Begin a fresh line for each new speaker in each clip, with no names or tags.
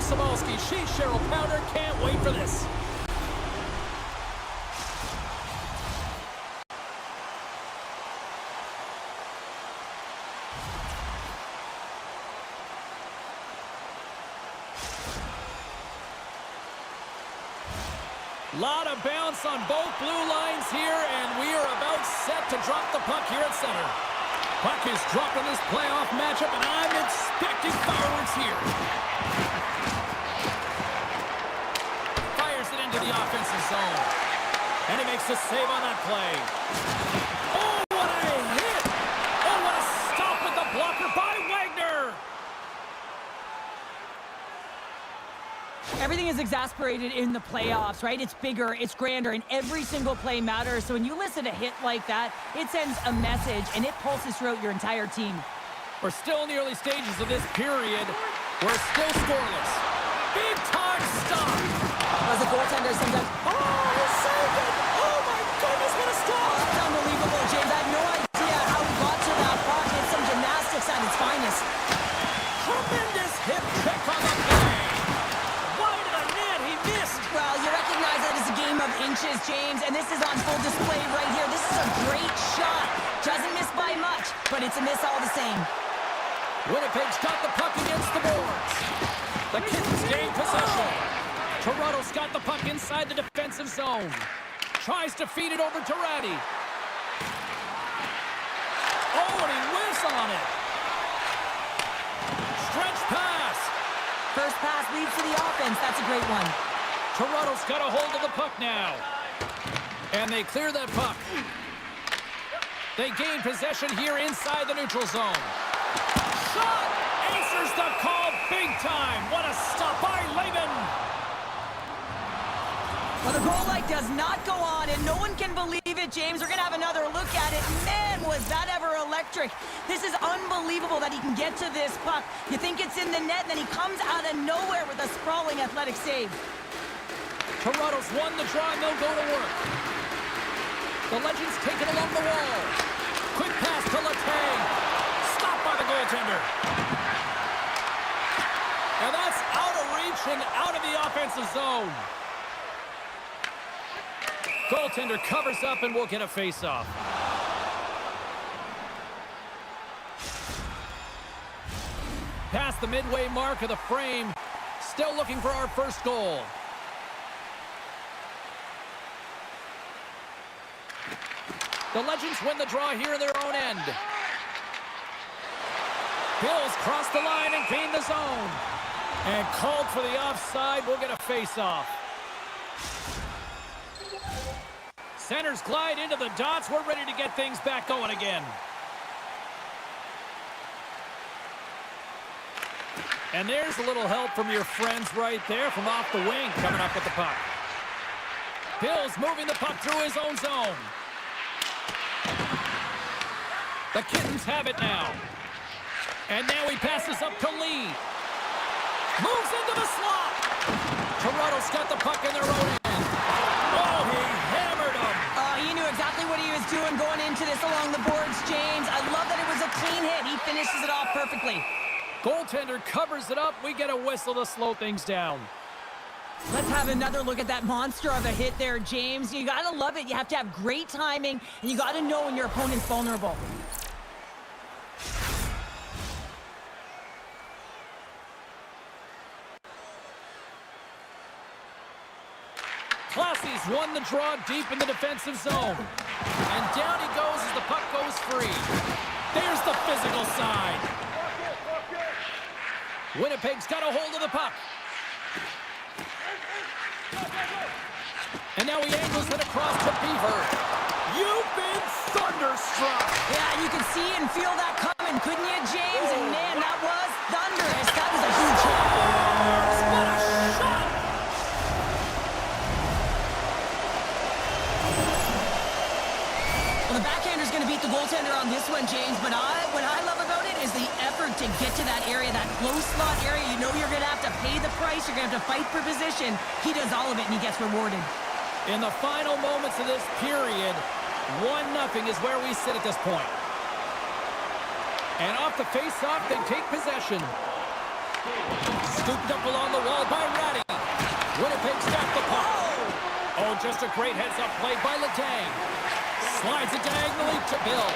Sabalski, she's Cheryl Pounder. Can't wait for this. Lot of bounce on both blue lines here, and we are about set to drop the puck here at center. Puck is dropped in this playoff matchup, and I'm expecting fireworks here. Fires it into the offensive zone. And he makes the save on that play. Oh, what a hit! Oh, what a stop with the blocker by Wagner!
Everything is exasperated in the playoffs, right? It's bigger, it's grander, and every single play matters. So when you listen to a hit like that, it sends a message, and it pulses throughout your entire team.
We're still in the early stages of this period. We're still scoreless. Big time stop!
As a goaltender, sometimes... Oh, he saved it! Oh, my goodness, what a stop! Oh, that's unbelievable, James. I have no idea how he got to that puck. It's some gymnastics at its finest.
Tremendous hit pick on the play. Wide of the net, he missed.
Well, you recognize that it's a game of inches, James, and this is on full display right here. This is a great shot. Doesn't miss by much, but it's a miss all the same.
Winnipeg's got the puck against the boards. The Kittens gain possession. Toronto's got the puck inside the defensive zone. Tries to feed it over to Ratty. Oh, and he whiffs on it. Stretch pass.
First pass leads to the offense. That's a great one.
Toronto's got a hold of the puck now. And they clear that puck. They gain possession here inside the neutral zone. Shot! Answers the call big time. What a stop by Laban.
Well, the goal light does not go on, and no one can believe it, James. We're going to have another look at it. Man, was that ever electric. This is unbelievable that he can get to this puck. You think it's in the net, and then he comes out of nowhere with a sprawling athletic save.
Toronto's won the draw, and they'll go to work. The Legends take it along the wall. Quick pass to Letang. Stopped by the goaltender. And that's out of reach and out of the offensive zone. Goaltender covers up, and we'll get a face-off. Past the midway mark of the frame. Still looking for our first goal. The Legends win the draw here in their own end. Bills cross the line and gain the zone. And called for the offside. We'll get a face-off. Centers glide into the dots. We're ready to get things back going again. And there's a little help from your friends right there from off the wing coming up with the puck. Bills moving the puck through his own zone. The Kittens have it now. And now he passes up to Lee. Moves into the slot. Toronto's got the puck in their own end. Oh, he hammered him.
He knew exactly what he was doing going into this along the boards, James. I love that it was a clean hit. He finishes it off perfectly.
Goaltender covers it up. We get a whistle to slow things down.
Let's have another look at that monster of a hit there, James. You got to love it. You have to have great timing, and you got to know when your opponent's vulnerable.
Classy's won the draw deep in the defensive zone. And down he goes as the puck goes free. There's the physical side. Winnipeg's got a hold of the puck. And now he angles it across to Beaver. You've been thunderstruck.
Yeah, you can see and feel that coming, couldn't you, James? And man, that was thunderous. That was a huge hit.
What a shot!
Well, the backhander's going to beat the goaltender on this one, James. But what I love about it is the effort to get to that area, that close slot area. You know you're going to have to pay the price. You're going to have to fight for position. He does all of it, and he gets rewarded.
In the final moments of this period, 1-0 is where we sit at this point. And off the face-off, they take possession. Scooped up along the wall by Ratty. Winnipeg stopped the puck. Oh, just a great heads-up play by Letang. Slides it diagonally to Bill.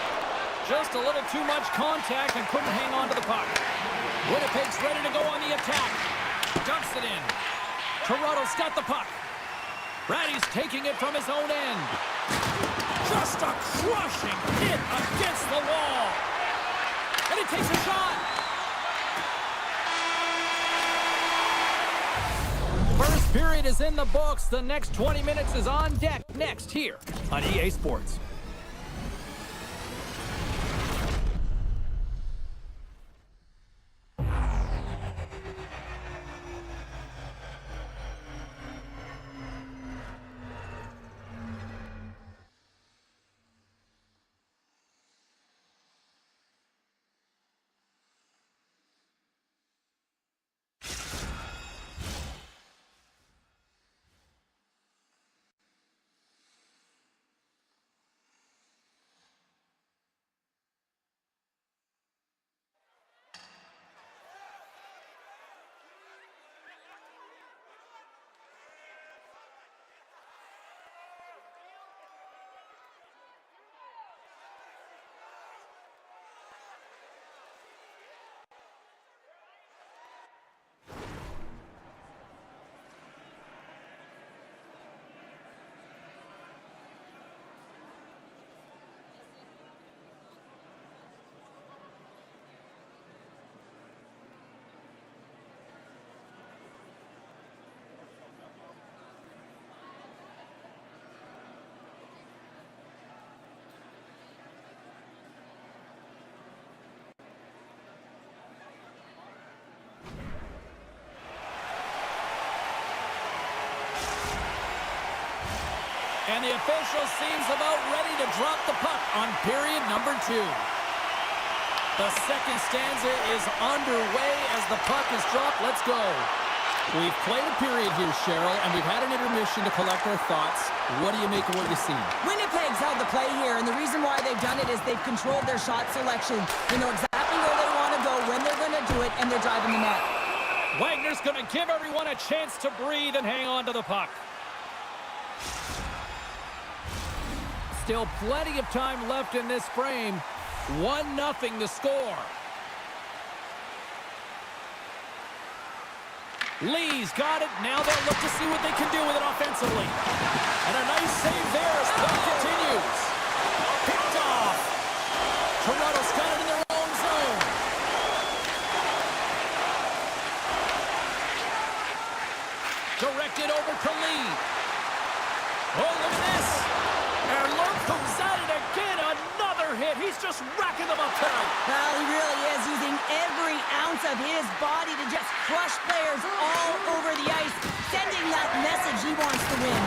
Just a little too much contact and couldn't hang on to the puck. Winnipeg's ready to go on the attack. Dumps it in. Toronto's got the puck. Ratty's taking it from his own end. Just a crushing hit against the wall. And he takes a shot. First period is in the books. The next 20 minutes is on deck next here on EA Sports. And the official seems about ready to drop the puck on period number 2. The second stanza is underway as the puck is dropped. Let's go. We've played a period here, Cheryl, and we've had an intermission to collect our thoughts. What do you make of what you've seen?
Winnipeg's held the play here, and the reason why they've done it is they've controlled their shot selection. They know exactly where they want to go, when they're going to do it, and they're driving the net.
Wagner's going to give everyone a chance to breathe and hang on to the puck. Still plenty of time left in this frame. 1-0 the score. Lee's got it. Now they'll look to see what they can do with it offensively. And a nice save there as play continues. Picked off. Toronto's got it in their own zone. Directed over to Lee. Oh, look at this. And look who's at it again. Another hit. He's just racking them up tonight.
Well, he really is using every ounce of his body to just crush players all over the ice, sending that message he wants to win.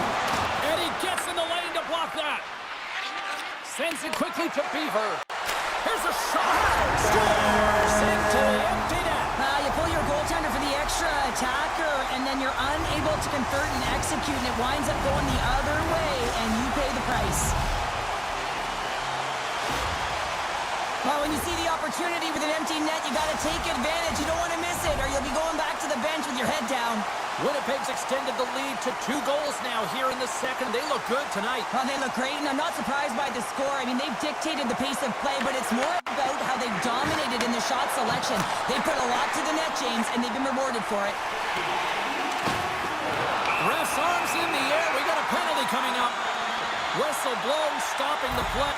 And he gets in the lane to block that. Sends it quickly to Beaver. Here's a shot. Scores into the empty net.
You pull your goaltender for the extra attacker, and then you're unable to convert and execute, and it winds up going the other way, and you pay the price. Well, when you see the opportunity with an empty net, you got to take advantage. You don't want to miss it, or you'll be going back to the bench with your head down.
Winnipeg's extended the lead to 2 goals now here in the second. They look good tonight.
Well, they look great, and I'm not surprised by the score. I mean, they've dictated the pace of play, but it's more about how they've dominated in the shot selection. They put a lot to the net, James, and they've been rewarded for it.
Ref's arms in the air. We got a penalty coming up. Whistle blows, stopping the play.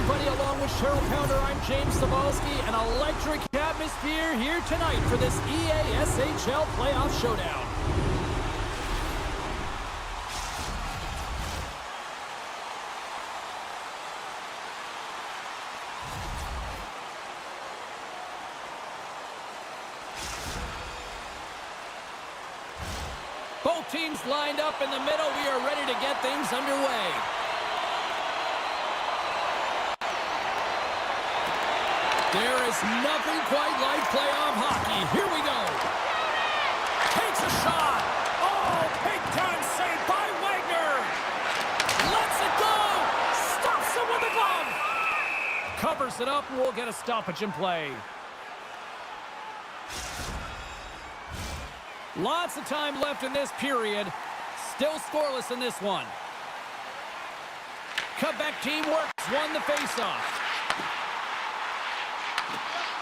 everybody, along with Cheryl Pounder, I'm James Cebulski. An electric atmosphere here tonight for this EASHL playoff showdown. Both teams lined up in the middle. We are ready to get things underway. There is nothing quite like playoff hockey. Here we go. Takes a shot. Oh, big time save by Wagner. Lets it go. Stops it with the glove. Covers it up, and we'll get a stoppage in play. Lots of time left in this period. Still scoreless in this one. Cutback team works, won the faceoff.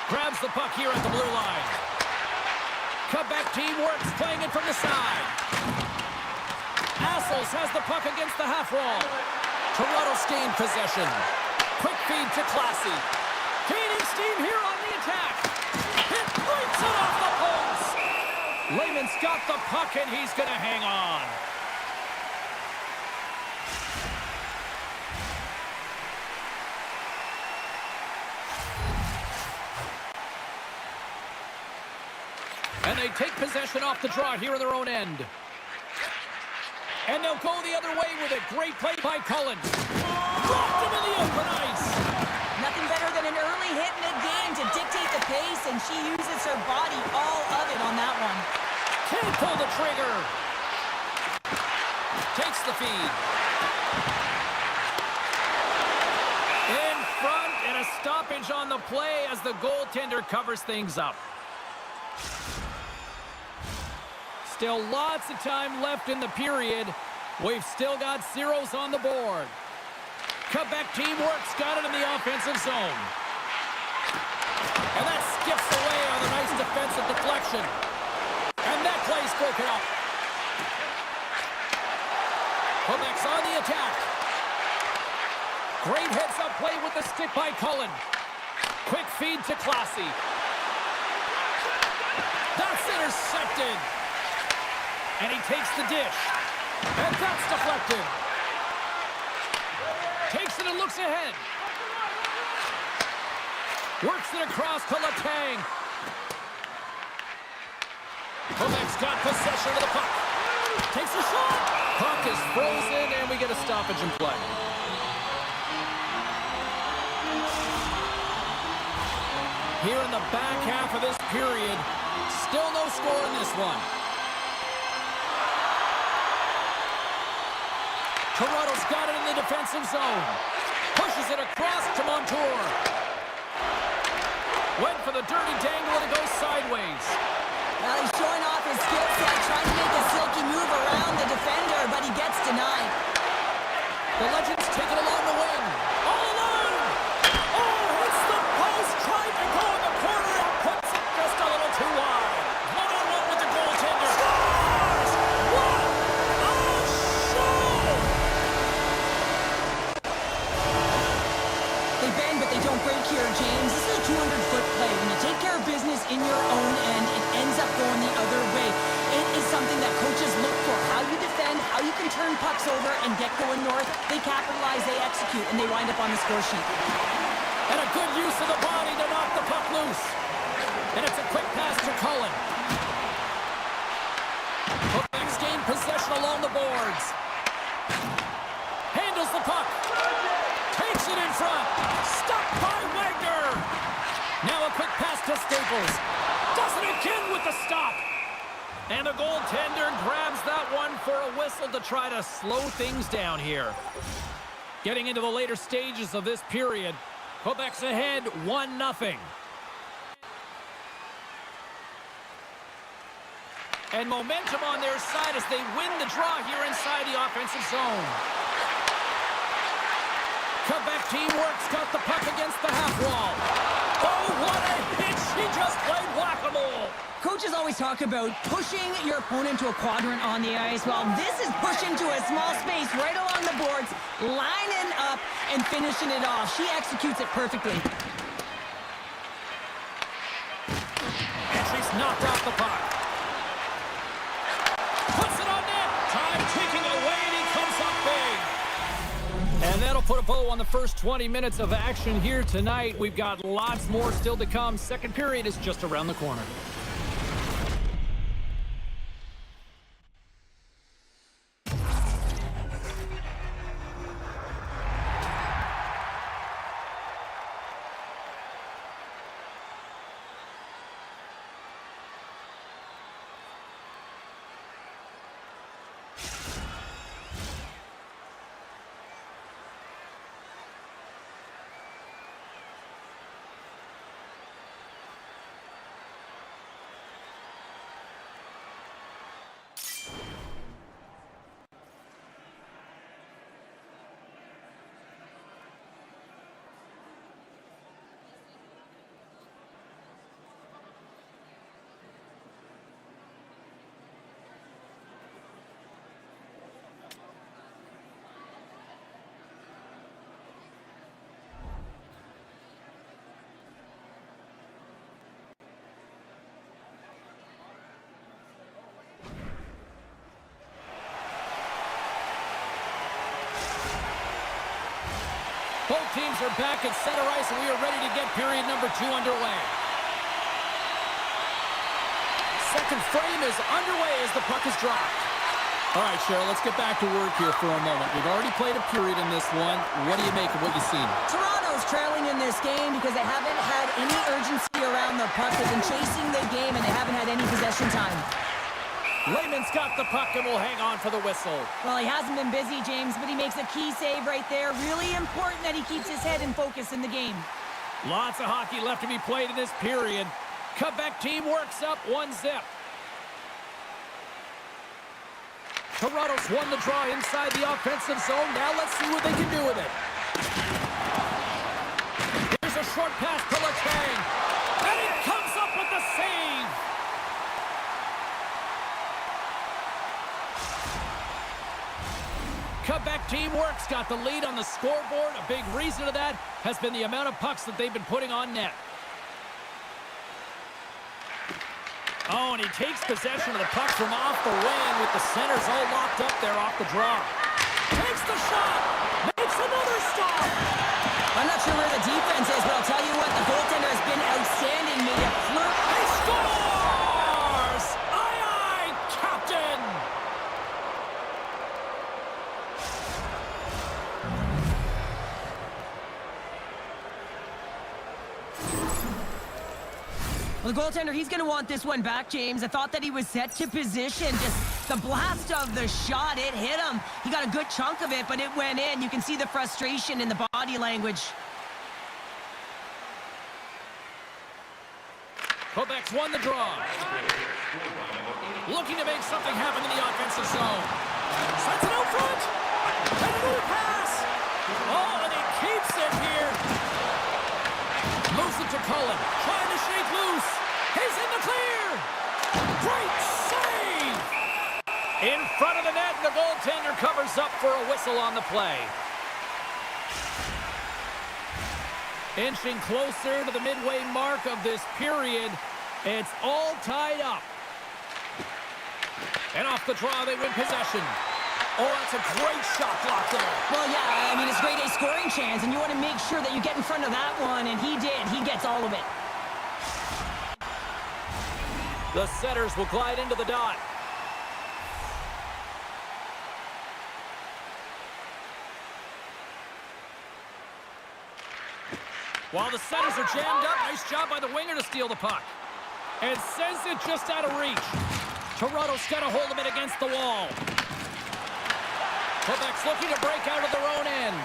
Grabs the puck here at the blue line. Cutback team works, playing it from the side. Assels has the puck against the half wall. Toronto's gained possession. Quick feed to Classy. Gaining steam here on the attack. It breaks it off the post. Lehman's got the puck, and he's going to hang on. And they take possession off the draw here in their own end. And they'll go the other way with it. Great play by Cullen. Dropped him in the open ice.
Nothing better than an early hit mid-game to dictate the pace, and she uses her body, all of it, on that one.
Can't pull the trigger. Takes the feed. In front, and a stoppage on the play as the goaltender covers things up. Still lots of time left in the period. We've still got zeros on the board. Cutback team works, got it in the offensive zone. And that skips away on a nice defensive deflection. And that play's broken up. Quebec's on the attack. Great heads-up play with the stick by Cullen. Quick feed to Classy. That's intercepted. And he takes the dish. And that's deflected. Takes it and looks ahead. Works it across to Letang. Quebec's got possession of the puck. Takes a shot. Puck is frozen, and we get a stoppage in play. Here in the back half of this period, still no score in this one. Toronto's got it in the defensive zone. Pushes it across to Montour. Went for the dirty dangle, and it goes sideways.
Well, he's showing off his skill set, trying to make a silky move around the defender, but he gets denied.
The Legends take it along the wing. All alone! Oh, hits the post, tried to go in the corner, and puts it just a little too wide. One-on-one with the goaltender. Scores! What a show!
They bend, but they don't break here, James. This is a 200-foot play. When you take care of business in your own end, it ends up going the other way. It is something that coaches look for. How you defend, how you can turn pucks over and get going north. They capitalize, they execute, and they wind up on the score sheet.
And a good use of the body to knock the puck loose. And it's a quick pass to Cullen. Quebec's gained possession along the boards. Handles the puck. Takes it in front. Stopped by Wagner. Now a quick pass to Staples. Does it again with the stop. And the goaltender grabs that one for a whistle to try to slow things down here. Getting into the later stages of this period, Quebec's ahead 1-0. And momentum on their side as they win the draw here inside the offensive zone. Cutback team works, got the puck against the half wall. Oh, what a hit! She just played whack-a-mole.
Coaches always talk about pushing your opponent to a quadrant on the ice. Well, this is pushing to a small space right along the boards, lining up, and finishing it off. She executes it perfectly.
And she's knocked off the puck. Puts it on net. Time ticking away, and he comes up big. And that'll put a bow on the first 20 minutes of action here tonight. We've got lots more still to come. Second period is just around the corner. Both teams are back at center ice, and we are ready to get period number 2 underway. Second frame is underway as the puck is dropped. All right, Cheryl, let's get back to work here for a moment. We've already played a period in this one. What do you make of what you've seen?
Toronto's trailing in this game because they haven't had any urgency around the puck. They've been chasing the game, and they haven't had any possession time.
Lehman's got the puck and will hang on for the whistle.
Well, he hasn't been busy, James, but he makes a key save right there. Really important that he keeps his head in focus in the game.
Lots of hockey left to be played in this period. Quebec team works up 1-0. Toronto's won the draw inside the offensive zone. Now let's see what they can do with it. Here's a short pass to Letang. And he comes up with the save. Quebec teamwork's got the lead on the scoreboard. A big reason of that has been the amount of pucks that they've been putting on net. Oh, and he takes possession of the puck from off the wing with the centers all locked up there off the draw. Takes the shot. Makes another stop.
I'm not sure where the defense is, but I'll tell you what, the goaltender has been outstanding. Made a flirt.
He scores! Aye, aye, Captain!
Well, the goaltender, he's going to want this one back, James. I thought that he was set to position. Just the blast of the shot, it hit him. He got a good chunk of it, but it went in. You can see the frustration in the body language.
Quebec's won the draw. Looking to make something happen in the offensive zone. Sends it out front. And another pass. Oh, and he keeps it here. Moves it to Cullen. Trying to shake loose. He's in the clear. Great save. In front of the net, the goaltender covers up for a whistle on the play. Inching closer to the midway mark of this period. It's all tied up. And off the draw, they win possession. Oh, that's a great shot block there.
Well, yeah, I mean, it's a grade A scoring chance, and you want to make sure that you get in front of that one, and he did. He gets all of it.
The setters will glide into the dot. While the setters are jammed up, nice job by the winger to steal the puck. And sends it just out of reach. Toronto's got a hold of it against the wall. Quebec's looking to break out of their own end.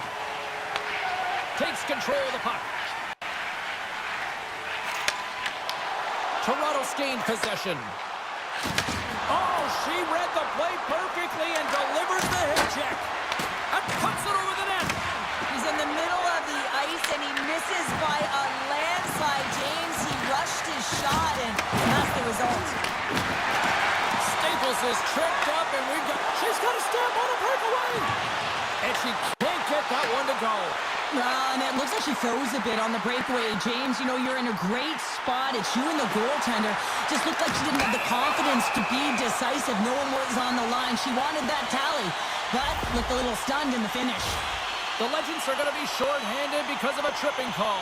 Takes control of the puck. Toronto's gained possession. Oh, she read the play perfectly and delivers the hip check. And puts it over the net.
He's in the middle of the ice, and he misses by a landslide. James, he rushed his shot, and that's the result.
Staples is tripped up, and she's got a stamp on a breakaway. And she can't get that one to go.
And it looks like she froze a bit on the breakaway. James, you know, you're in a great spot. It's you and the goaltender. Just looked like she didn't have the confidence to be decisive. No one was on the line. She wanted that tally, but looked a little stunned in the finish.
The Legends are going to be shorthanded because of a tripping call.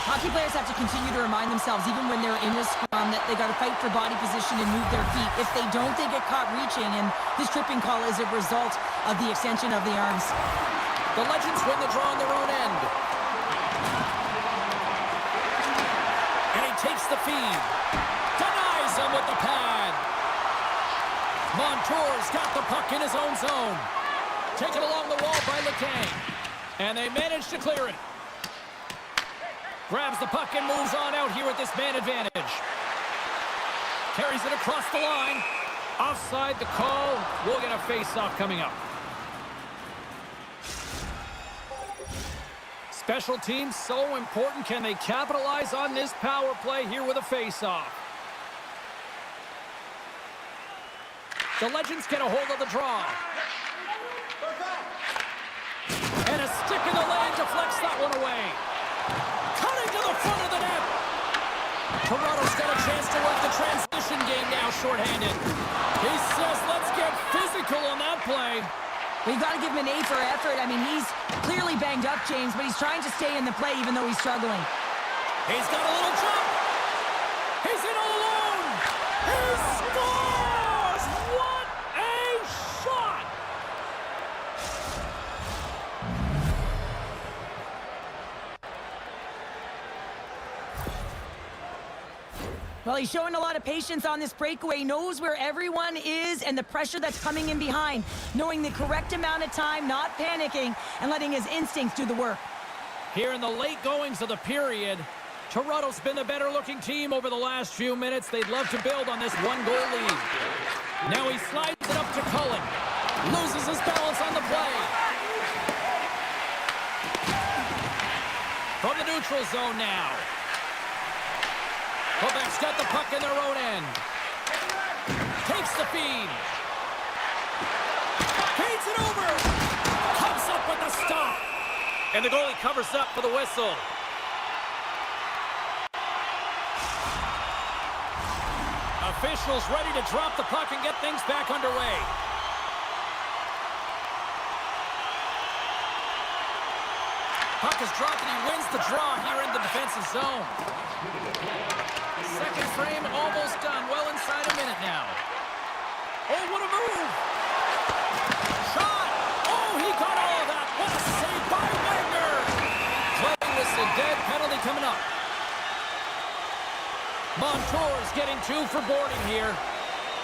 Hockey players have to continue to remind themselves, even when they're in a scrum, that they got to fight for body position and move their feet. If they don't, they get caught reaching, and this tripping call is a result of the extension of the arms.
The Legends win the draw on their own end. And he takes the feed. Denies him with the pad. Montour's got the puck in his own zone. Taken along the wall by Letang. And they manage to clear it. Grabs the puck and moves on out here with this man advantage. Carries it across the line. Offside the call. We'll get a face-off coming up. Special teams so important. Can they capitalize on this power play here with a face-off? The Legends get a hold of the draw. And a stick in the lane deflects that one away. Cutting to the front of the net. Toronto's got a chance to work the transition game now shorthanded. He says, let's get physical on that play.
We've got to give him an A for effort. I mean, he's clearly banged up, James, but he's trying to stay in the play even though he's struggling.
He's got a little jump. He's in all alone. He scores! What a shot!
Well, he's showing a lot of patience on this breakaway. He knows where everyone is and the pressure that's coming in behind. Knowing the correct amount of time, not panicking, and letting his instincts do the work.
Here in the late goings of the period, Toronto's been the better-looking team over the last few minutes. They'd love to build on this one-goal lead. Now he slides it up to Cullen. Loses his balance on the play. From the neutral zone now. Quebec's got the puck in their own end. Takes the feed. Feeds it over. Comes up with the stop. And the goalie covers up for the whistle. Officials ready to drop the puck and get things back underway. Puck is dropped and he wins the draw here in the defensive zone. Second frame almost done. Well inside a minute now. Oh, what a move! Shot! Oh, he got all of that. What a save by Wagner! Play whistle dead. Penalty coming up. Montour's getting 2 for boarding here.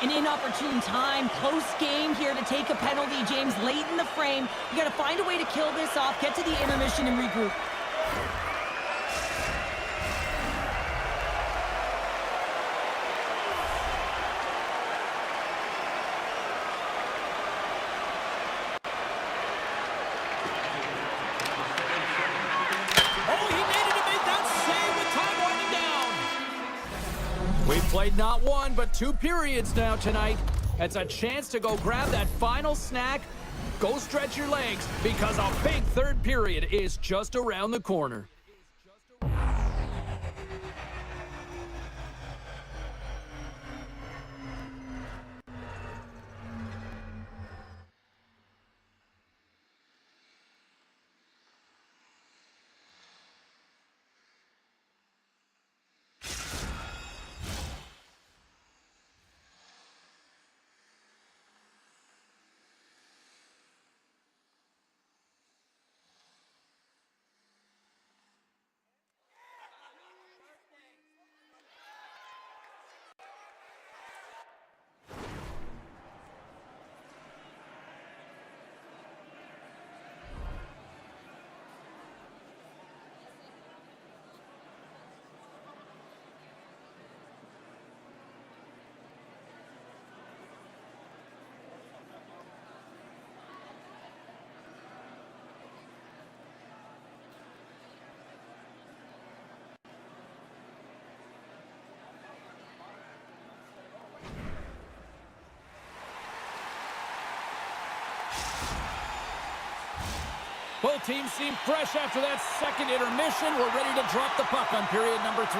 An inopportune time, close game here to take a penalty, James, late in the frame. You got to find a way to kill this off, get to the intermission and regroup.
We've played not one, but 2 periods now tonight. It's a chance to go grab that final snack. Go stretch your legs, because a big third period is just around the corner. Both teams seem fresh after that second intermission. We're ready to drop the puck on period number 3.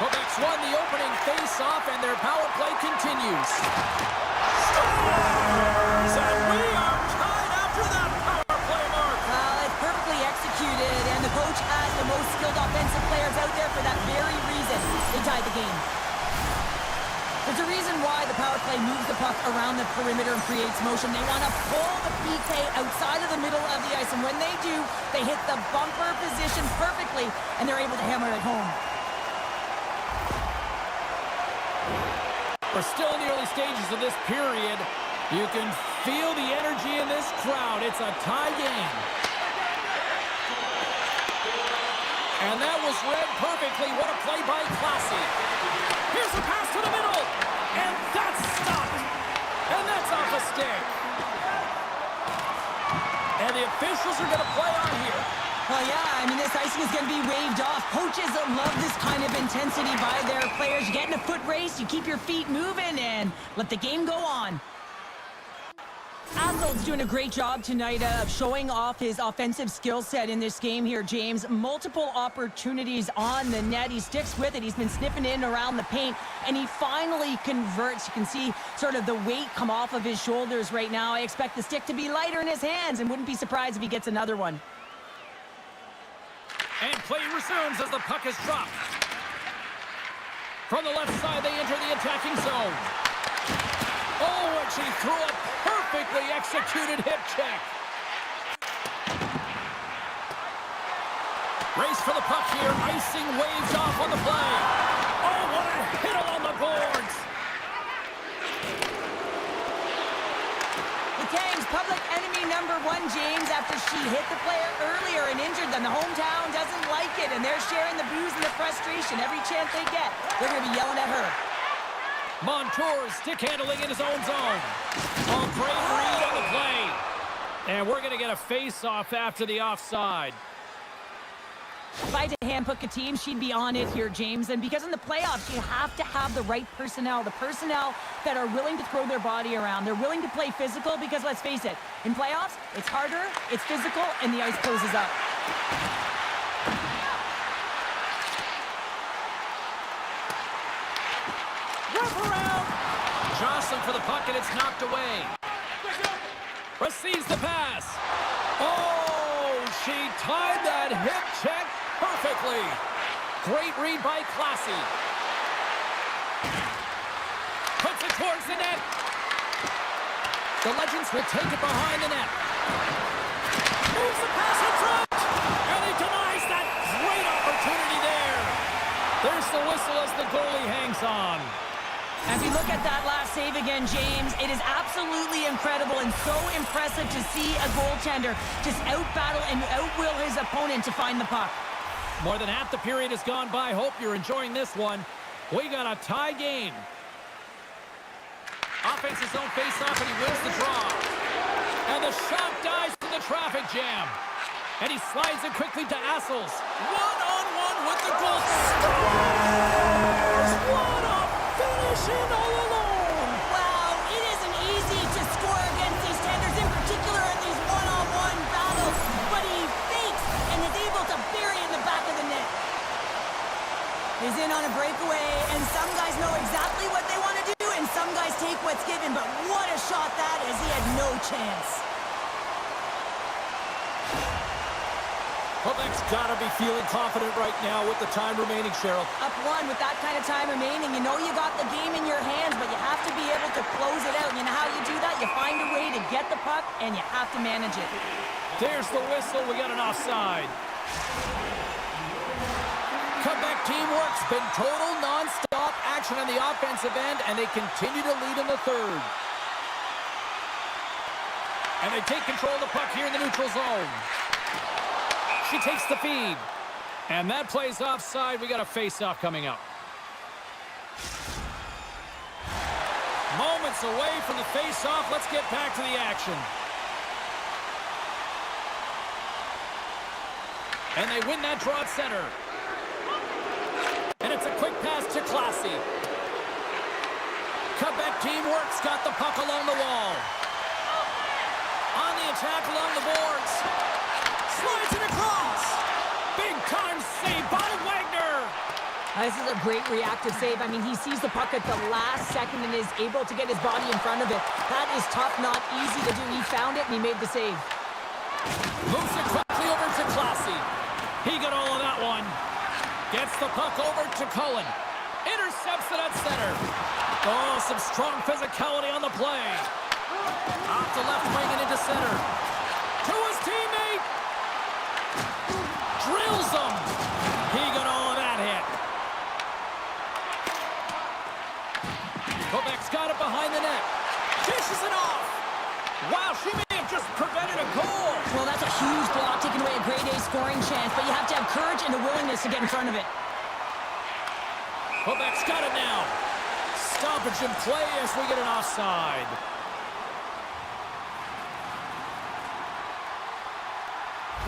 Quebec's won the opening face-off, and their power play continues. And we are tied after that power play mark.
Well, it's perfectly executed, and the coach has the most skilled offensive players out there for that very reason. They tied the game. There's a reason why the power play moves the puck around the perimeter and creates motion. They want to pull the PK outside of the middle of the ice, and when they do, they hit the bumper position perfectly, and they're able to hammer it home.
We're still in the early stages of this period. You can feel the energy in this crowd. It's a tie game. And that was read perfectly. What a play by Classy. Here's a pass to the middle. And that's stopped. And that's off a stick. And the officials are going to play on here.
Well, yeah, I mean, this icing is going to be waved off. Coaches love this kind of intensity by their players. You get in a foot race, you keep your feet moving, and let the game go on. Assel's doing a great job tonight of showing off his offensive skill set in this game here, James. Multiple opportunities on the net. He sticks with it. He's been sniffing in around the paint, and he finally converts. You can see sort of the weight come off of his shoulders right now. I expect the stick to be lighter in his hands, and wouldn't be surprised if he gets another one.
And play resumes as the puck is dropped. From the left side, they enter the attacking zone. Oh, and she threw a perfectly executed hip check. Race for the puck here. Icing waves off on the play. Oh, what a hit along the boards.
The Kangs, public enemy number 1, James, after she hit the player earlier and injured them. The hometown doesn't like it, and they're sharing the booze and the frustration every chance they get. They're going to be yelling at her.
Montour stick handling in his own zone. Oh, great read on the play. And we're going to get a face-off after the offside.
If I had to hand-pick a team, she'd be on it here, James. And because in the playoffs, you have to have the right personnel. The personnel that are willing to throw their body around. They're willing to play physical because, let's face it, in playoffs, it's harder, it's physical, and the ice closes up.
Around. Jocelyn for the puck, and it's knocked away. Receives the pass. Oh, she tied that hip check perfectly. Great read by Classy. Puts it towards the net. The Legends will take it behind the net. Moves the pass in front. And he denies that great opportunity there. There's the whistle as the goalie hangs on.
As we look at that last save again, James, it is absolutely incredible and so impressive to see a goaltender just out-battle and out-will his opponent to find the puck.
More than half the period has gone by. Hope you're enjoying this one. We got a tie game. Offense's own face-off, and he wins the draw. And the shot dies to the traffic jam. And he slides it quickly to Assels. One-on-one with the goal. Scores! What a finish in all alone!
Wow, it isn't easy to score against these tenders, in particular in these one-on-one battles. But he fakes and is able to bury in the back of the net. He's in on a breakaway, and some guys know exactly what they want to do, and some guys take what's given. But what a shot that is. He had no chance.
Quebec's got to be feeling confident right now with the time remaining, Cheryl.
Up 1 with that kind of time remaining. You know you got the game in your hands, but you have to be able to close it out. You know how you do that? You find a way to get the puck, and you have to manage it.
There's the whistle. We got an offside. Quebec teamwork's been total non-stop action on the offensive end, and they continue to lead in the third. And they take control of the puck here in the neutral zone. She takes the feed. And that plays offside. We got a face-off coming up. Moments away from the face-off. Let's get back to the action. And they win that draw at center. And it's a quick pass to Classy. Quebec teamwork's got the puck along the wall. On the attack along the boards. Slides it across. Big time save by Wagner.
This is a great reactive save. I mean, he sees the puck at the last second and is able to get his body in front of it. That is tough, not easy to do. He found it and he made the save.
Moves it quickly over to Classy. He got all of that one. Gets the puck over to Cullen. Intercepts it at center. Oh, some strong physicality on the play. Off the left wing and into center. To his teammate. Drills him. He got all of that hit. Quebec's got it behind the net. Dishes it off. Wow, she may have just prevented a goal.
Well, that's a huge block, taking away a grade A scoring chance, but you have to have courage and a willingness to get in front of it.
Quebec's got it now. Stoppage in play as we get an offside.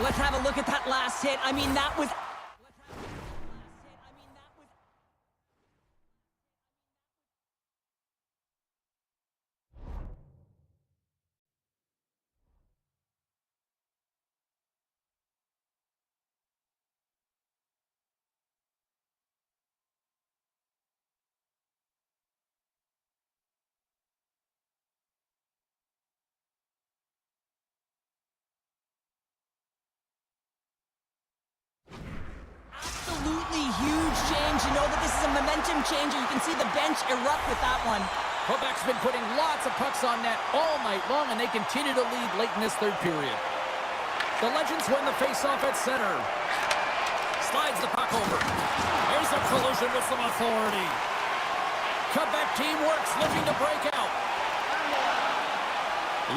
Let's have a look at that last hit. I mean, that was... Absolutely huge change. You know that this is a momentum changer. You can see the bench erupt with that one.
Quebec's been putting lots of pucks on net all night long, and they continue to lead late in this third period. The Legends win the faceoff at center. Slides the puck over. Here's a collision with some authority. Quebec team works, looking to break out.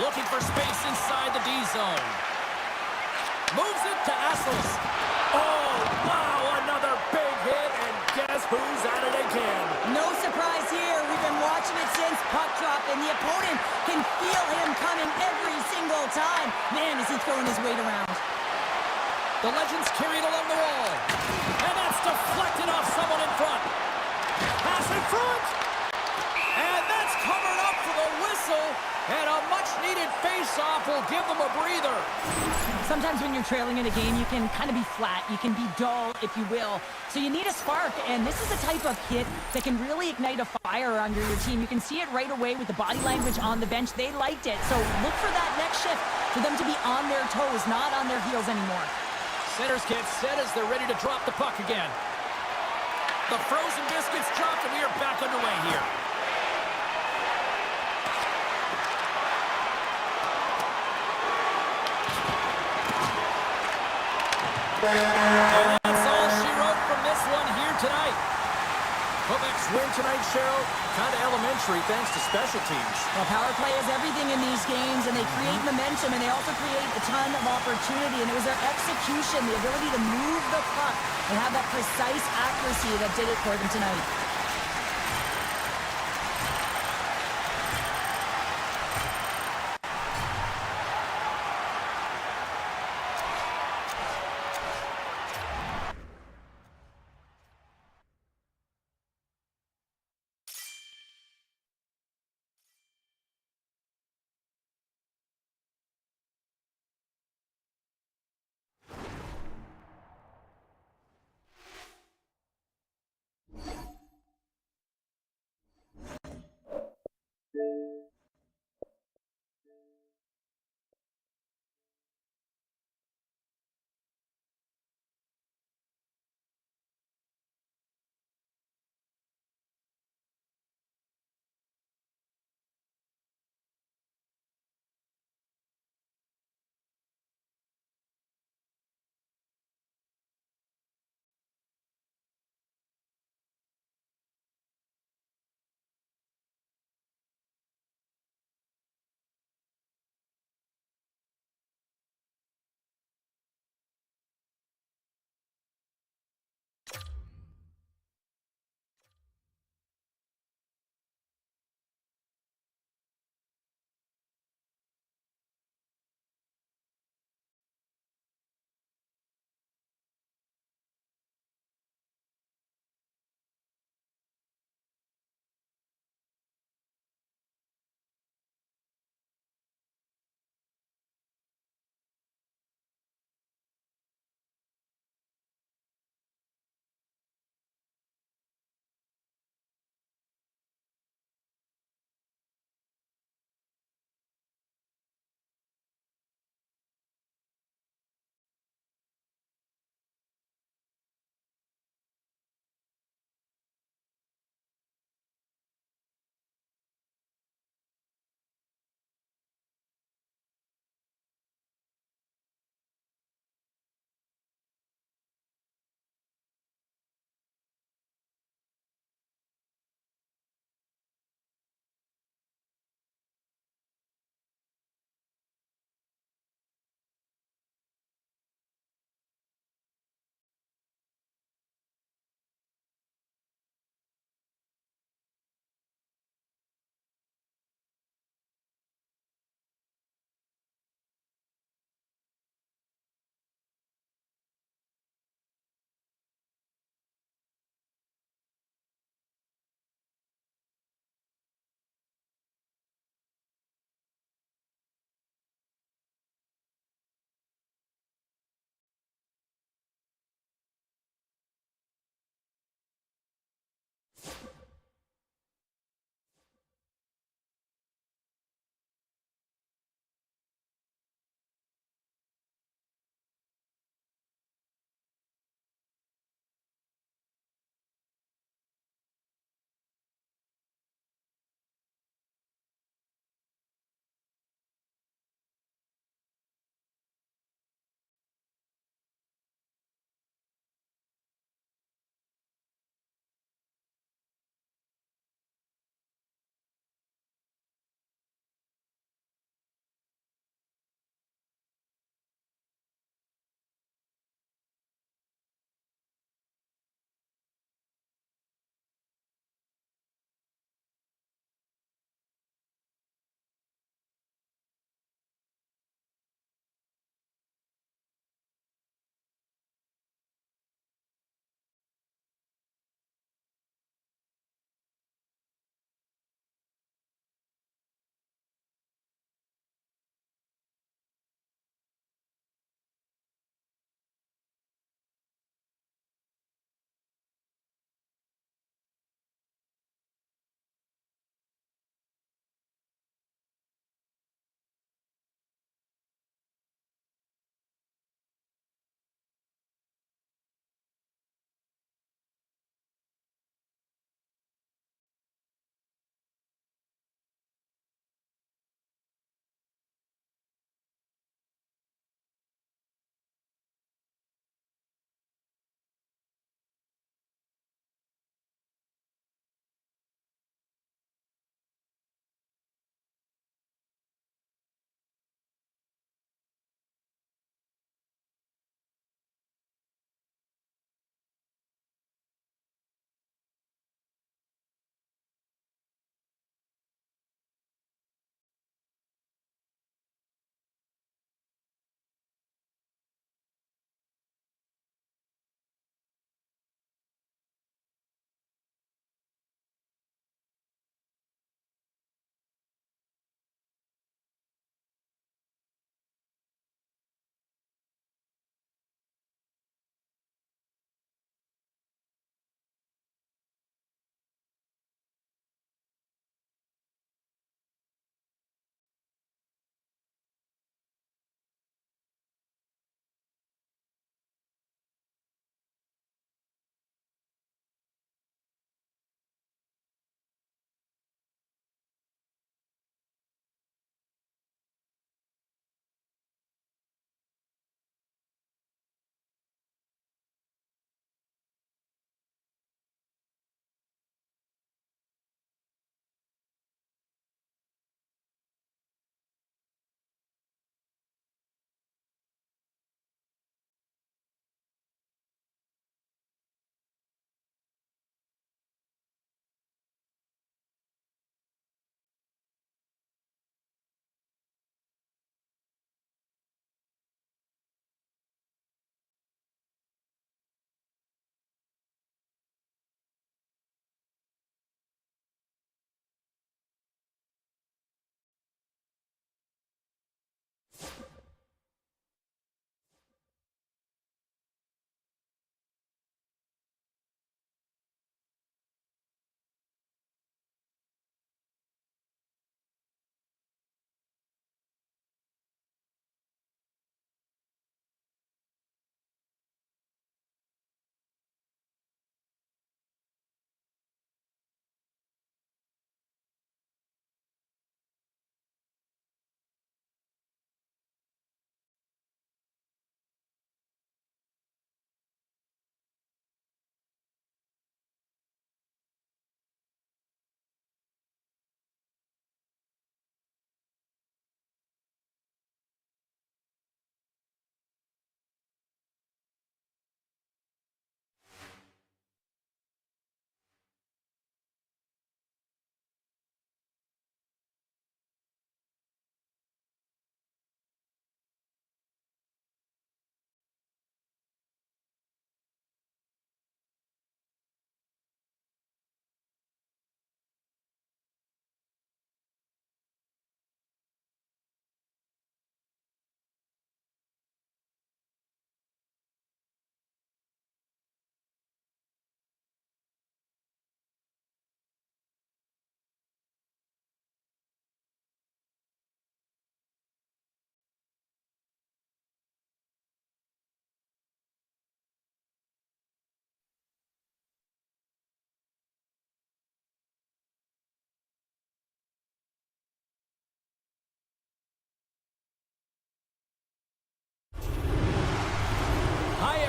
Looking for space inside the D zone. Moves it to Assels. Oh, wow, another big hit, and guess who's at it again?
No surprise here. We've been watching it since puck drop, and the opponent can feel him coming every single time. Man, is he throwing his weight around.
The Legends carry it along the wall. And that's deflected off someone in front. Pass in front. And that's covered up for the whistle. And a much-needed face-off will give them a breather.
Sometimes when you're trailing in a game, you can kind of be flat. You can be dull, if you will. So you need a spark, and this is the type of hit that can really ignite a fire under your team. You can see it right away with the body language on the bench. They liked it. So look for that next shift for them to be on their toes, not on their heels anymore.
Centers get set as they're ready to drop the puck again. The frozen biscuits dropped, and we are back underway here. And that's all she wrote from this one here tonight. Quebec's win tonight, Cheryl, kind of elementary thanks to special teams.
Well, power play is everything in these games, and they create momentum, and they also create a ton of opportunity, and it was their execution, the ability to move the puck and have that precise accuracy that did it for them tonight.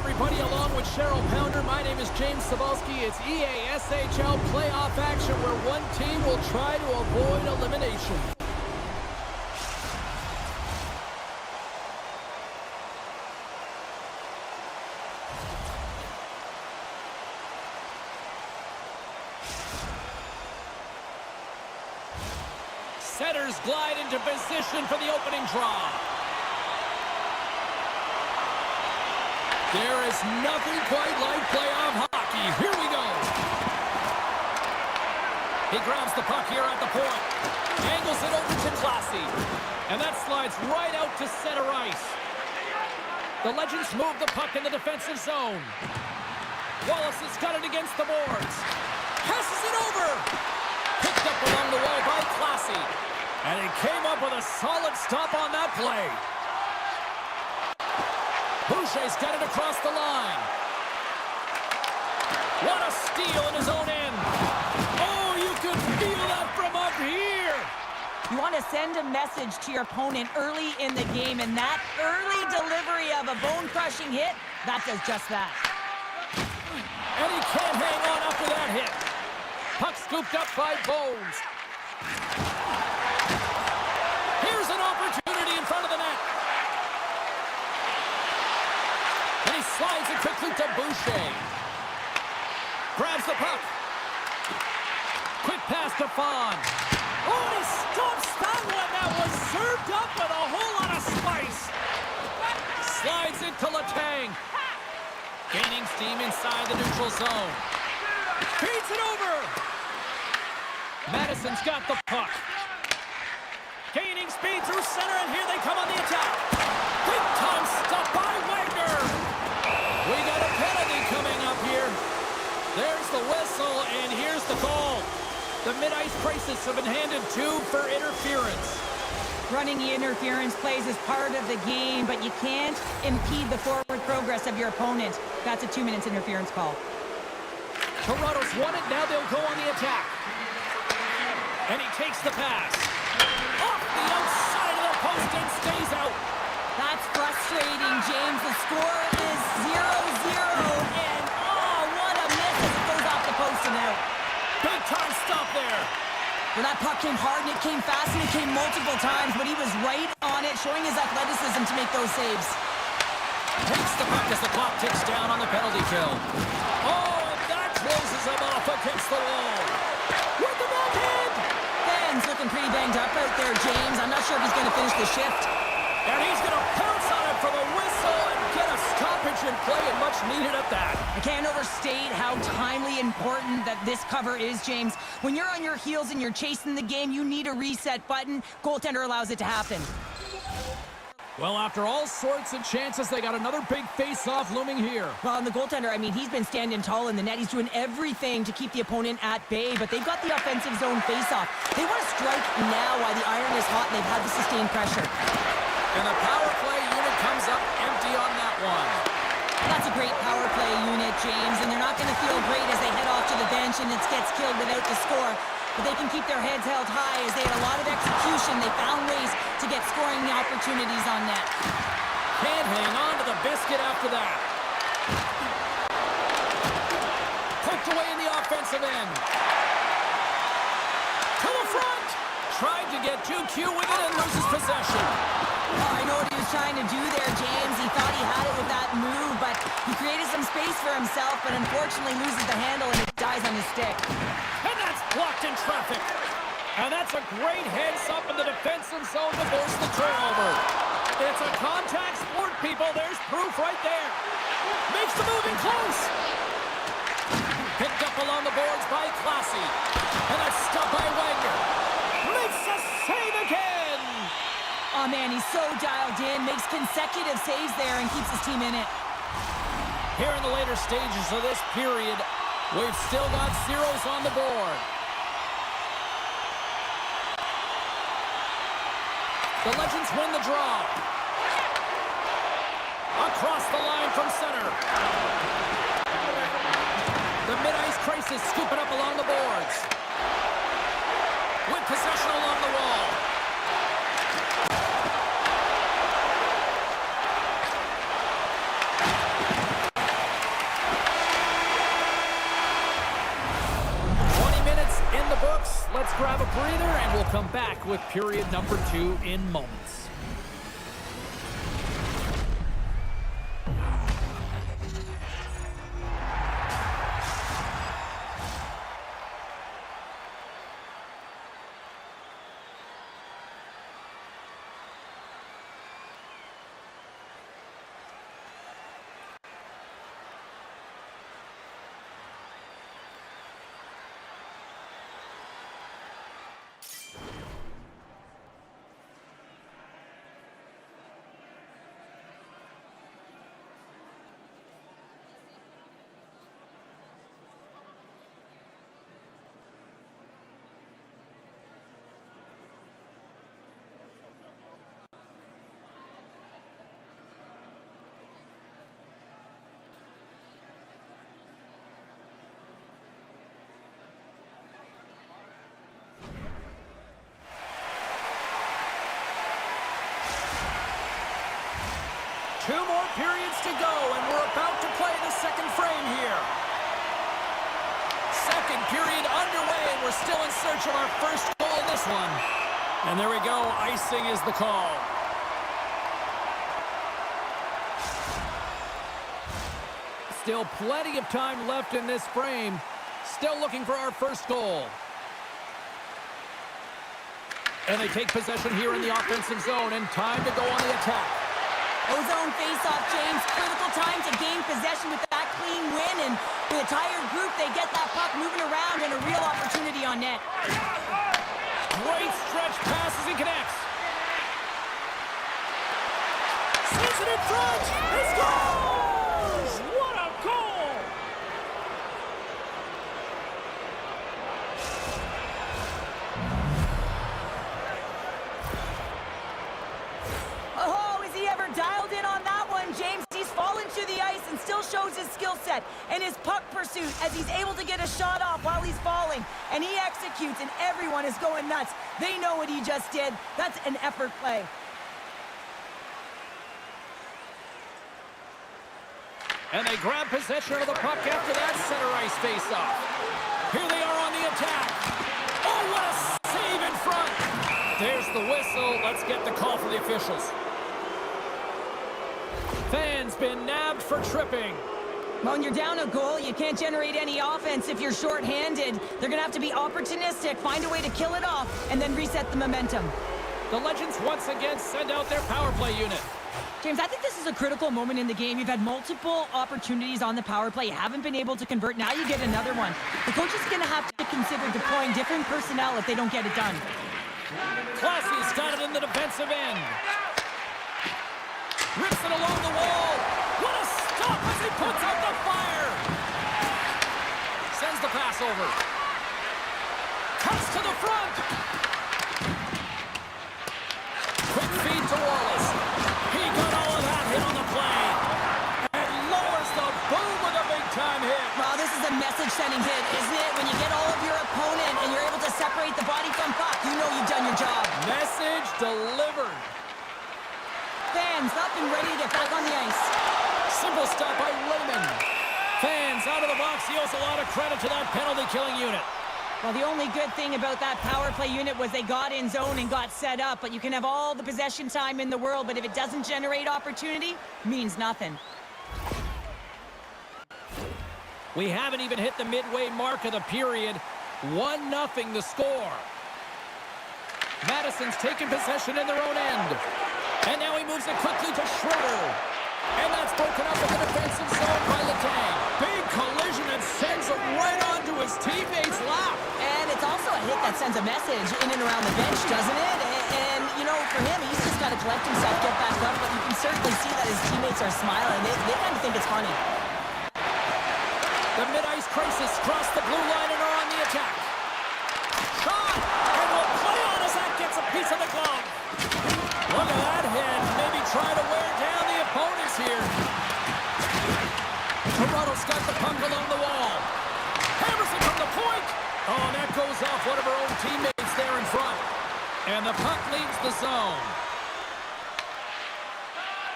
everybody, along with Cheryl Pounder. My name is James Cebulski. It's EASHL playoff action where one team will try to avoid elimination. Setters glide into position for the opening draw. There is nothing quite like playoff hockey. Here we go. He grabs the puck here at the point. Angles it over to Classy. And that slides right out to center ice. The Legends move the puck in the defensive zone. Wallace has got it against the boards. Passes it over. Picked up along the wall by Classy. And he came up with a solid stop on that play. Boucher's got it across the line. What a steal in his own end. Oh, you can feel that from up here.
You want to send a message to your opponent early in the game, and that early delivery of a bone-crushing hit, that does just that.
And he can't hang on after that hit. Puck scooped up by Bones. Here's an opportunity in front of the net. And he slides it quickly to Boucher. Grabs the puck. Quick pass to Fawn. Oh, and he stops that one. That was served up with a whole lot of spice. Slides it to Letang. Gaining steam inside the neutral zone. Feeds it over. Madison's got the puck. Gaining speed through center, and here they come on the attack. Big time stop by Wagner. We got a penalty coming up here. There's the whistle, and here's the call. The mid-ice crisis have been handed 2 for interference.
Running interference plays is part of the game, but you can't impede the forward progress of your opponent. That's a 2-minute interference call.
Toronto's won it, now they'll go on the attack. And he takes the pass. Off the outside of the post and stays out.
That's frustrating, James. The score is 0-0, and oh, what a miss as it goes off the post and out.
Big time stop there.
Well, that puck came hard, and it came fast, and it came multiple times, but he was right on it, showing his athleticism to make those saves.
Takes the puck as the clock ticks down on the penalty kill. Oh, and that closes him off against the wall. With the backhand.
Ben's looking pretty banged up out there, James. I'm not sure if he's going to finish the shift.
And he's going to pounce on it for the whistle and get a stoppage in play, and much needed at that.
I can't overstate how timely important that this cover is, James. When you're on your heels and you're chasing the game, you need a reset button. Goaltender allows it to happen.
Well, after all sorts of chances, they got another big face-off looming here.
Well, and the goaltender, I mean, he's been standing tall in the net. He's doing everything to keep the opponent at bay, but they've got the offensive zone face-off. They want to strike now while the iron is hot and they've had the sustained pressure.
And the power play unit comes up empty on that one.
That's a great power play unit, James, and they're not going to feel great as they head off to the bench and it gets killed without the score. But they can keep their heads held high as they had a lot of execution. They found ways to get scoring opportunities on net.
Can't hang on to the biscuit after that. Poked away in the offensive end. To the front. Tried to get too cute with it and loses possession.
Oh, I know what he was trying to do there, James. He thought he had it with that move, but he created some space for himself, but unfortunately loses the handle and it dies on his stick.
And that's blocked in traffic. And that's a great heads-up in the defensive zone to force the turnover. It's a contact sport, people. There's proof right there. Makes the move in close. Picked up along the boards by Classy. And that's stopped by Wagner. Makes a save again.
Oh, man, he's so dialed in. Makes consecutive saves there and keeps his team in it.
Here in the later stages of this period, we've still got zeros on the board. The Legends win the draw. Across the line from center. The mid-ice crisis scooping up along the boards. With possession along the wall. let's grab a breather, and we'll come back with period number 2 in moments. Two more periods to go, and we're about to play the second frame here. Second period underway, and we're still in search of our first goal in this one. And there we go, icing is the call. Still plenty of time left in this frame. Still looking for our first goal. And they take possession here in the offensive zone, and time to go on the attack.
Ozone face-off, James. Critical time to gain possession with that clean win, and the entire group, they get that puck moving around and a real opportunity on net.
Great stretch passes and connects. Sends it in front. He scores! What a goal!
Oh, is he ever dialed in on that one, James? He's fallen to the ice and still shows his skill set and his puck pursuit as he's able to get a shot off while he's falling. And he executes, and everyone is going nuts. They know what he just did. That's an effort play.
And they grab possession of the puck after that center ice face-off. Here they are on the attack. Oh, what a save in front! There's the whistle. Let's get the call from the officials. Fan's been nabbed for tripping.
When you're down a goal, you can't generate any offense if you're shorthanded. They're going to have to be opportunistic, find a way to kill it off, and then reset the momentum.
The Legends once again send out their power play unit.
James, I think this is a critical moment in the game. You've had multiple opportunities on the power play. You haven't been able to convert. Now you get another one. The coach is going to have to consider deploying different personnel if they don't get it done.
Classy's got it in the defensive end. Rips it along the wall. What a stop as he puts out the fire. Sends the pass over. Cuts to the front. Quick feed to Wallace. He got all of that hit on the play. And lowers the boom with a big-time hit.
Wow, this is a message-sending hit, isn't it? When you get all of your opponent and you're able to separate the body from puck, you know you've done your job.
Message delivered.
Fans up and ready to get back on the ice.
Simple stop by Raymond. Fans out of the box. He owes a lot of credit to that penalty-killing unit.
Well, the only good thing about that power play unit was they got in zone and got set up, but you can have all the possession time in the world, but if it doesn't generate opportunity, it means nothing.
We haven't even hit the midway mark of the period. 1-0 the score. Madison's taken possession in their own end. And now he moves it quickly to Schroeder. And that's broken up in the defensive zone by Letang. Big collision and sends it right onto his teammate's lap.
And it's also a hit that sends a message in and around the bench, doesn't it? And you know, for him, he's just got to collect himself, get back up, but you can certainly see that his teammates are smiling. They kind of think it's funny.
The mid-ice crisis cross the blue line and are on the attack. Shot! And will play on as that gets a piece of the glove. Look at that hit. Maybe try to wear down the opponents here. Toronto's got the puck along the wall. Hammers it from the point. Oh, and that goes off one of her own teammates there in front. And the puck leaves the zone.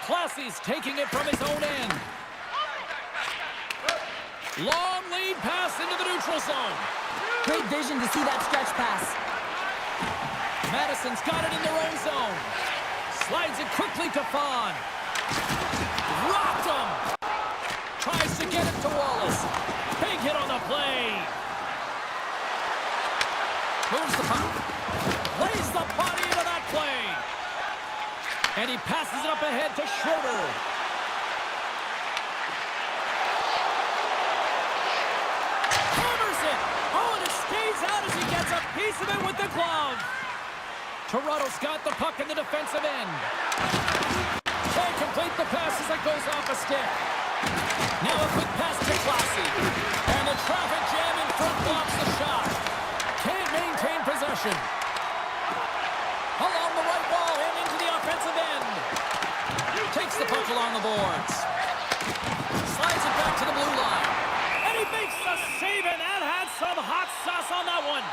Classy's taking it from his own end. Long lead Screen pass into the neutral zone.
Great vision to see that stretch pass.
Madison's got it in their own zone. Slides it quickly to Fawn. Rocked him. Tries to get it to Wallace. Big hit on the play. Moves the puck. Lays the body into that play. And he passes it up ahead to Schroeder. Hammers it. Oh, and it stays out as he gets a piece of it with the glove. Toronto's got the puck in the defensive end. Can't complete the pass as it goes off a stick. Now a quick pass to Classy. And the traffic jam in front blocks the shot. Can't maintain possession. Along the right wall and into the offensive end. Takes the puck along the boards. Slides it back to the blue line. And he makes the save, and that had some hot sauce on that one.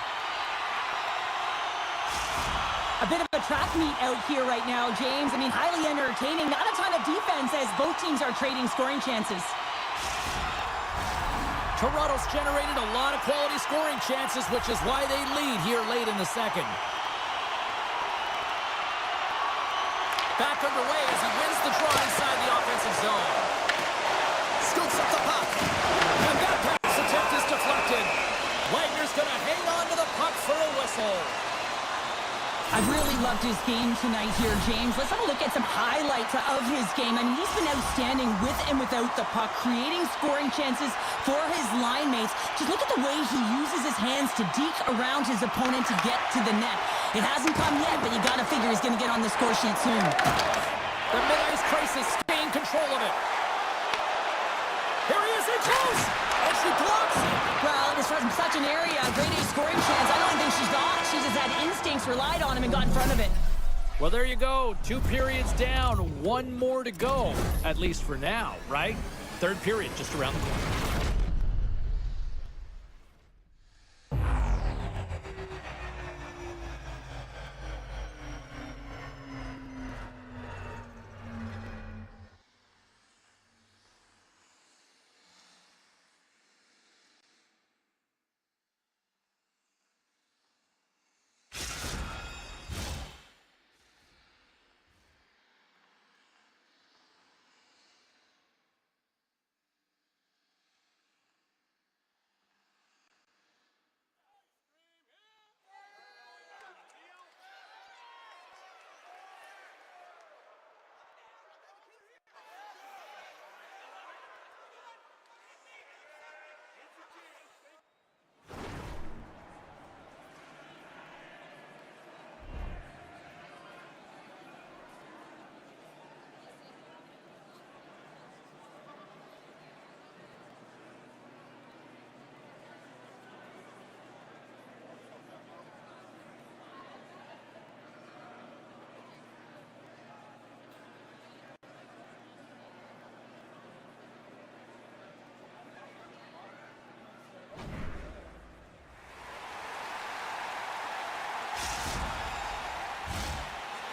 A bit of a track meet out here right now, James. I mean, highly entertaining. Not a ton of defense as both teams are trading scoring chances.
Toronto's generated a lot of quality scoring chances, which is why they lead here late in the second. Back underway as he wins the draw inside the offensive zone. Scoops up the puck. And that pass attempt is deflected. Wagner's going to hang on to the puck for a whistle.
I really loved his game tonight here, James. Let's have a look at some highlights of his game. I mean, he's been outstanding with and without the puck, creating scoring chances for his line mates. Just look at the way he uses his hands to deke around his opponent to get to the net. It hasn't come yet, but you got to figure he's going to get on the score sheet soon.
The mid-ice crisis gained control of it. Here he is in close, and she blocks it.
Well, it was from such an area, a grade A scoring chance. I don't think she's off. She just had instincts, relied on him, and got in front of it.
Well, there you go. 2 periods down, 1 more to go, at least for now, right? Third period just around the corner.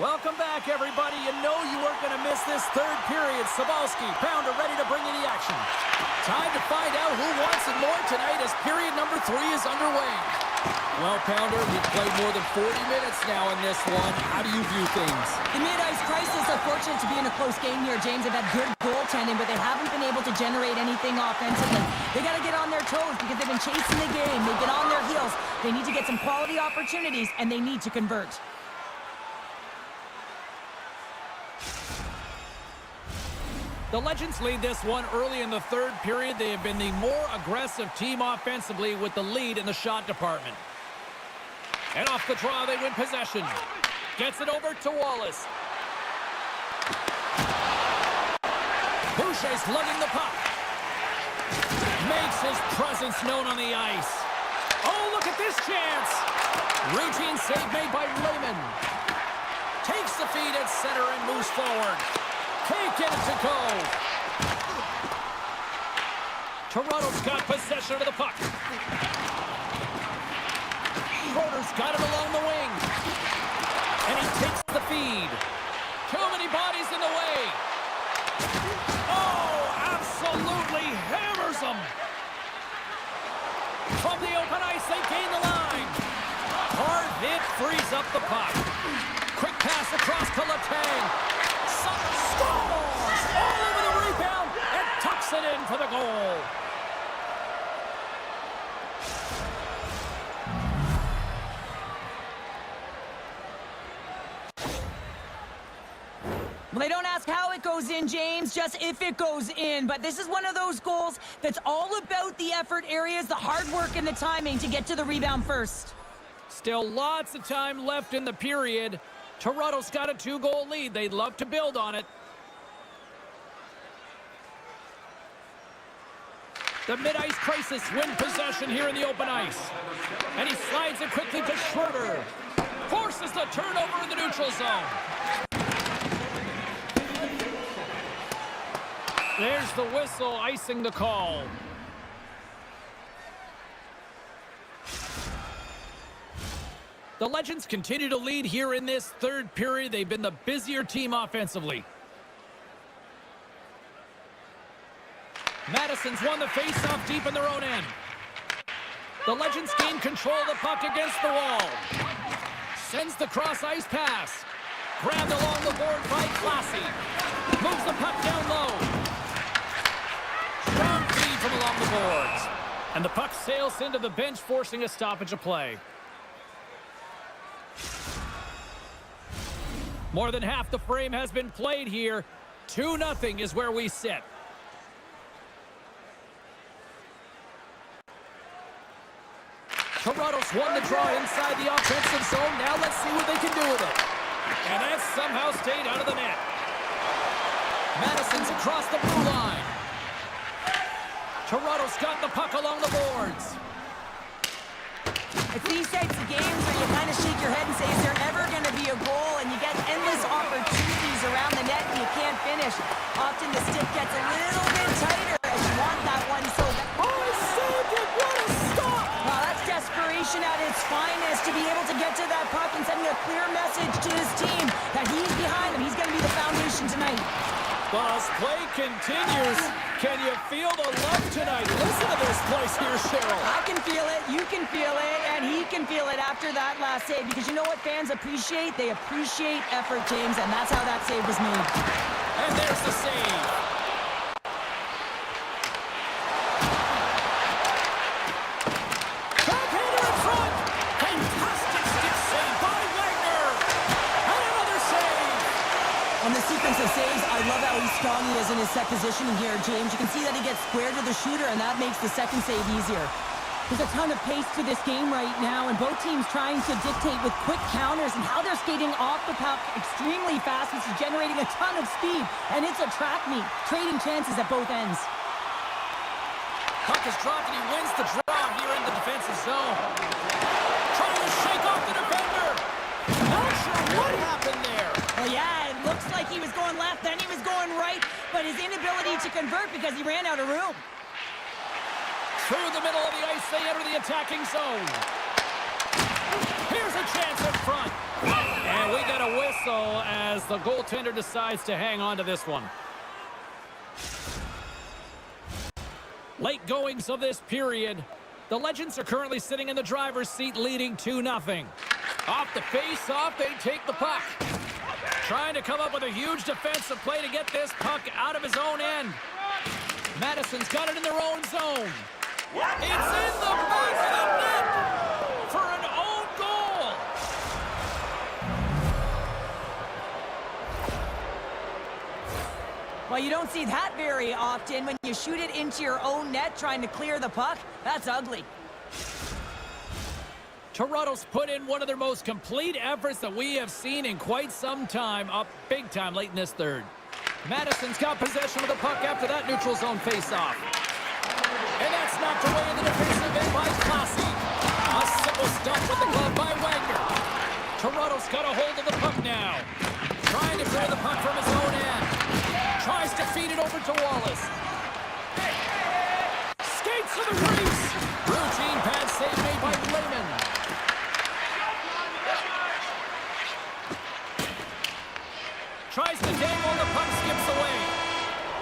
Welcome back, everybody. You know you weren't going to miss this third period. Sabalski, Pounder ready to bring you the action. Time to find out who wants it more tonight as period number 3 is underway. Well, Pounder, we've played more than 40 minutes now in this one. How do you view things?
The mid-ice crisis are fortunate to be in a close game here, James. They've had good goaltending, but they haven't been able to generate anything offensively. They got to get on their toes because they've been chasing the game. They've been on their heels. They need to get some quality opportunities, and they need to convert.
The Legends lead this one early in the third period. They have been the more aggressive team offensively with the lead in the shot department. And off the draw, they win possession. Gets it over to Wallace. Boucher's lugging the puck. Makes his presence known on the ice. Oh, look at this chance. Routine save made by Lehman. Takes the feed at center and moves forward. Can't get it to go. Toronto's got possession of the puck. Schroeder's got it along the wing. And he takes the feed. Too many bodies in the way. Oh, absolutely hammers them. From the open ice, they gain the line. Hard hit frees up the puck. Quick pass across to Letang. Scores! All over the rebound and tucks it in for the goal.
Well, they don't ask how it goes in, James, just if it goes in. But this is one of those goals that's all about the effort areas, the hard work, and the timing to get to the rebound first.
Still lots of time left in the period. Toronto's got a 2-goal lead. They'd love to build on it. The mid-ice crisis win possession here in the open ice. And he slides it quickly to Schroeder. Forces the turnover in the neutral zone. There's the whistle, icing the call. The Legends continue to lead here in this third period. They've been the busier team offensively. Madison's won the face-off deep in their own end. The Legends gain control of the puck against the wall. Sends the cross-ice pass. Grabbed along the board by Classy. Moves the puck down low. Strong feed from along the boards. And the puck sails into the bench, forcing a stoppage of play. More than half the frame has been played here. 2-0 is where we sit. Toronto's won the draw inside the offensive zone. Now let's see what they can do with it. And that somehow stayed out of the net. Madison's across the blue line. Toronto's got the puck along the boards.
It's these types of games where you kind of shake your head and say, is there ever going to be a goal? And you get endless opportunities around the net and you can't finish. Often the stick gets a little bit tighter as you want that one so that... Oh, he saved it! What a stop! Well, that's desperation at its finest to be able to get to that puck and sending a clear message to his team that he's behind them. He's going to be the foundation tonight.
Well, as play continues, can you feel the love tonight? Listen to this place here, Cheryl.
I can feel it, you can feel it, and he can feel it after that last save. Because you know what fans appreciate? They appreciate effort, James, and that's how that save was made.
And there's the save. Top-hander in front. Fantastic stick save by Wagner. And another save.
On the sequence of saves, I love how strong he is in his set positioning here, James. You can see that he gets squared to the shooter, and that makes the second save easier. There's a ton of pace to this game right now, and both teams trying to dictate with quick counters and how they're skating off the puck extremely fast, which is generating a ton of speed. And it's a track meet, trading chances at both ends.
Puck is dropped, and he wins the draw here in the defensive zone. Trying to shake off the defender. Not sure what happened there.
Well, yeah, it looks like he was going left, then he was going right, but his inability to convert because he ran out of room.
Through the middle of the ice, they enter the attacking zone. Here's a chance in front. And we got a whistle as the goaltender decides to hang on to this one. Late goings of this period. The Legends are currently sitting in the driver's seat, leading 2-0. Off the face-off, they take the puck. Trying to come up with a huge defensive play to get this puck out of his own end. Madison's got it in their own zone. It's in the back of the net for an own goal.
Well, you don't see that very often when you shoot it into your own net trying to clear the puck. That's ugly.
Toronto's put in one of their most complete efforts that we have seen in quite some time, up big time late in this third. Madison's got possession of the puck after that neutral zone face-off. And that's knocked away in the defensive end by Classy. A simple stuff with the glove by Wagner. Toronto's got a hold of the puck now. Trying to clear the puck from his own end. Tries to feed it over to Wallace. Skates to the crease. Routine pad save made by Lehman. Tries to dangle, the puck skips away.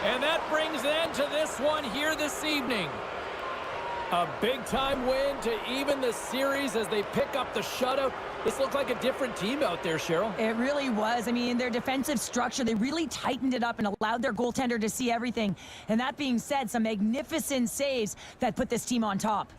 And that brings an end to this one here this evening. A big-time win to even the series as they pick up the shutout. This looked like a different team out there, Cheryl.
It really was. I mean, their defensive structure, they really tightened it up and allowed their goaltender to see everything. And that being said, some magnificent saves that put this team on top.